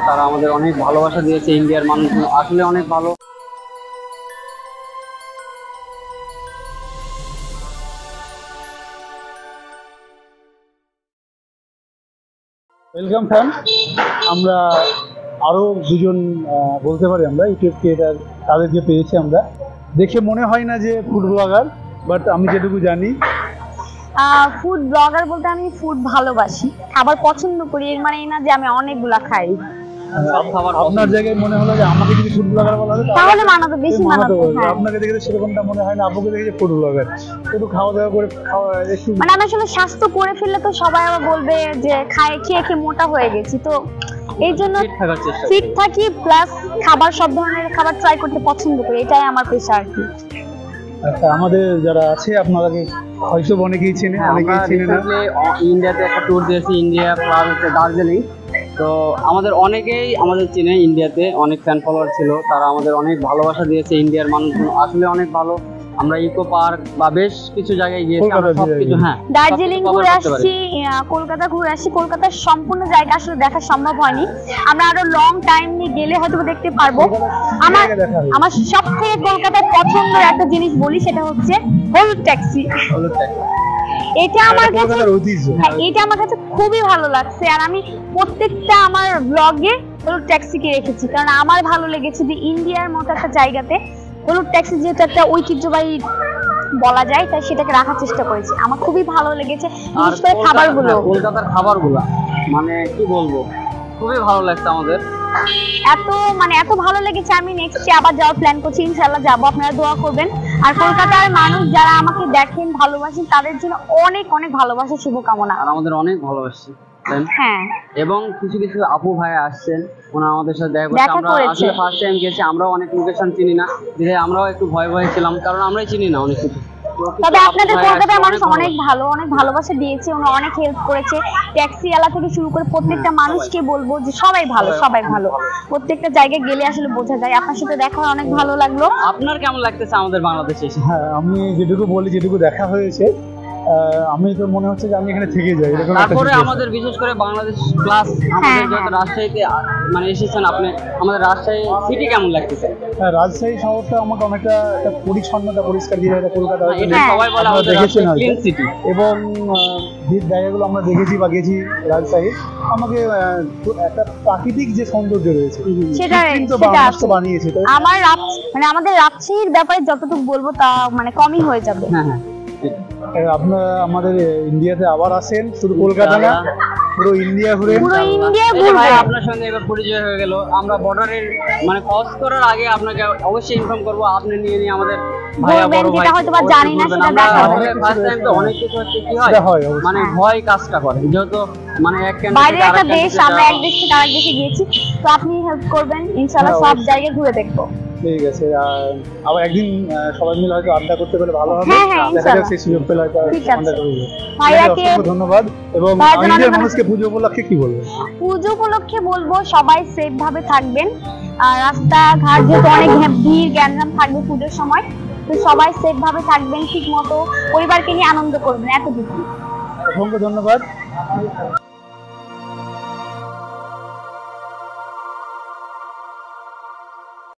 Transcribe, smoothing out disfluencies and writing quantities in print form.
তারা আমাদের অনেক ভালোবাসা দিয়েছে। ইন্ডিয়ার মানুষগুলো আসলে অনেক ভালো। Welcome fan. আমরা আরো দুজন বলতে পারি আমরা ইউটিউব ক্রিয়েটার, তাদেরকে পেয়েছি। আমরা দেখে মনে হয় না যে ফুড ব্লগার, বাট আমি যেটুকু জানি ফুড ব্লগার বলতে আমি ফুড ভালোবাসি, খাবার পছন্দ করি। এর মানে এই না যে আমি অনেকগুলা খাই। আপনার জায়গায় মনে হলো যে আমাকে যদি ফুড ব্লগার বলা হতো তাহলে মানাতো, বেশি মানাতো। আপনাকে দেখে সেরকমটা মনে হয় না, আপুকে দেখে ফুড ব্লগার। একটু খাওয়া দাওয়া করে একটু মানে আমি আসলে স্বাস্থ্য করে ফেললে তো সবাই আবার বলবে যে খেয়ে খেয়ে মোটা হয়ে গেছি, তো এই জন্য ফিট থাকি, প্লাস খাবার সব ধরনের খাবার ট্রাই করতে পছন্দ করি। এটাই আমার পেশা আর কি। আচ্ছা, আমাদের যারা আছে আপনারা হয়তো অনেকেই চেনেন, অনেকেই চেনেন না। ইন্ডিয়াতে একটা ট্যুর দিয়েছি, ইন্ডিয়া প্লাস হচ্ছে দার্জিলিং। তো আমাদের অনেকেই আমাদের চিনে, ইন্ডিয়াতে অনেক ফ্যান ফলোয়ার ছিল, তারা আমাদের অনেক ভালোবাসা দিয়েছে। ইন্ডিয়ার মানুষগুলো আসলে অনেক ভালো। আমরা ইকো পার্ক বা বেশ কিছু জায়গায় গিয়েছি, আমরা সবকিছু দার্জিলিং ঘুরে আসছি, কলকাতা ঘুরে আসছি। কলকাতার সম্পূর্ণ জায়গা আসলে দেখা সম্ভব হয়নি, আমরা আরো লং টাইম নিয়ে গেলে হয়তো দেখতে পারবো। আমার সব থেকে কলকাতার পছন্দের একটা জিনিস বলি, সেটা হচ্ছে হলুদ ট্যাক্সি। এটা আমার কাছে খুবই ভালো লাগছে, আর আমি প্রত্যেকটা আমার ব্লগে হলুদ ট্যাক্সিকে রেখেছি, কারণ আমার ভালো লেগেছে যে ইন্ডিয়ার মতো একটা জায়গাতে হলুদ ট্যাক্সি যেহেতু একটা ঐতিহ্যবাহী বলা যায়, তাই সেটাকে রাখার চেষ্টা করেছি। আমার খুবই ভালো লেগেছে, বিশেষ করে খাবারগুলো, কলকাতার খাবারগুলো মানে কি বলবো, খুবই ভালো লাগছে আমাদের। এত ভালো লেগেছে, আমি নেক্সটে আবার যাওয়ার প্ল্যান করছি। ইনশাআল্লাহ যাবো, আপনারা দোয়া করবেন। আর কলকাতার মানুষ যারা আমাকে দেখেন, ভালোবাসেন, তাদের জন্য অনেক অনেক ভালোবাসা, শুভকামনা। আর আমাদের অনেক ভালোবাসি। হ্যাঁ, এবং কিছু কিছু আপু ভাই আসছেন, ওনারা আমাদের সাথে দেখা করতে। আমরা আসলে ফার্স্ট টাইম গেছি, আমরাও অনেক লোকেশন চিনি না, আমরাও একটু ভয় ভয় ছিলাম, কারণ আমরাই চিনি না অনেক কিছু। তবে আপনাদের কলকাতার মানুষ অনেক ভালো, অনেক ভালোবাসা দিয়েছে, ওনারা অনেক হেল্প করেছে। ট্যাক্সিওয়ালা থেকে শুরু করে প্রত্যেকটা মানুষকে বলবো যে সবাই ভালো, সবাই ভালো। প্রত্যেকটা জায়গায় গেলে আসলে বোঝা যায়। আপনার সাথে দেখা অনেক ভালো লাগলো। আপনার কেমন লাগতেছে আমাদের বাংলাদেশে এসে? হ্যাঁ, আমি যেটুকু বলি, যেটুকু দেখা হয়েছে, আমি তো মনে হচ্ছে যে আমি এখানে থেকে যাই। তারপরে আমাদের বিশেষ করে বাংলাদেশ প্লাস আমাদের যত রাজশাহীতে মানে এসেছেন আপনি, আমাদের রাজশাহী সিটি কেমন লাগতেছে? হ্যাঁ, রাজশাহী শহরটা আমাকে অনেকটা একটা পরিচ্ছন্নতা, পরিষ্কার দিয়ে কলকাতা সবাই বলে আমাদের দেখেছেন ক্লিন সিটি, এবং যে জায়গাগুলো আমরা দেখেছি বা গেছি রাজশাহী, আমাকে একটা প্রাকৃতিক যে সৌন্দর্য রয়েছে সেটা বানিয়েছে। আমাদের রাজশাহীর ব্যাপারে যতটুকু বলবো তা কমই হয়ে যাবে। আপনারা আমাদের ইন্ডিয়াতে আবার আসেন, শুধু কলকাতা না, পুরো ইন্ডিয়া ঘুরে। আপনার সঙ্গে এবার পরিচয় হয়ে গেল। আমরা বর্ডারের ক্রস করার আগে আপনাকে অবশ্যই ইনফর্ম করবো, আপনি নিয়ে আমাদের ভাইয়া বড় ভাই হয়তো বা জানি না, সেটা দেখা হবে। ফার্স্ট টাইম তো অনেক কিছু হচ্ছে, কি হয় ভয় কাজটা করে, যেহেতু এক বাইরে একটা দেশ, আমরা এক দেশ থেকে আরেক দেশে গিয়েছি, তো আপনি হেল্প করবেন, ইনশাআল্লাহ সব জায়গায় ঘুরে দেখবো। ঠিক আছে, আবার একদিন সবাই মিলে হয়তো আড্ডা করতে পেলে ভালো হবে। দেখা যাচ্ছে সুযোগ পেলে হয়তো আড্ডা করব। ভাইয়াকে ধন্যবাদ। এবং ইন্ডিয়ার মানুষকে পুজো উপলক্ষে কি বলবেন? পুজো উপলক্ষে বলবো সবাই সেফ ভাবে থাকবেন। আর রাস্তাঘাট যেহেতু অনেক ভিড় গ্যাঞ্জাম থাকবে পুজোর সময়, তো সবাই সেফ ভাবে থাকবেন, ঠিক মতো পরিবারকে নিয়ে আনন্দ করবেন, এতটুকু। অসংখ্য ধন্যবাদ।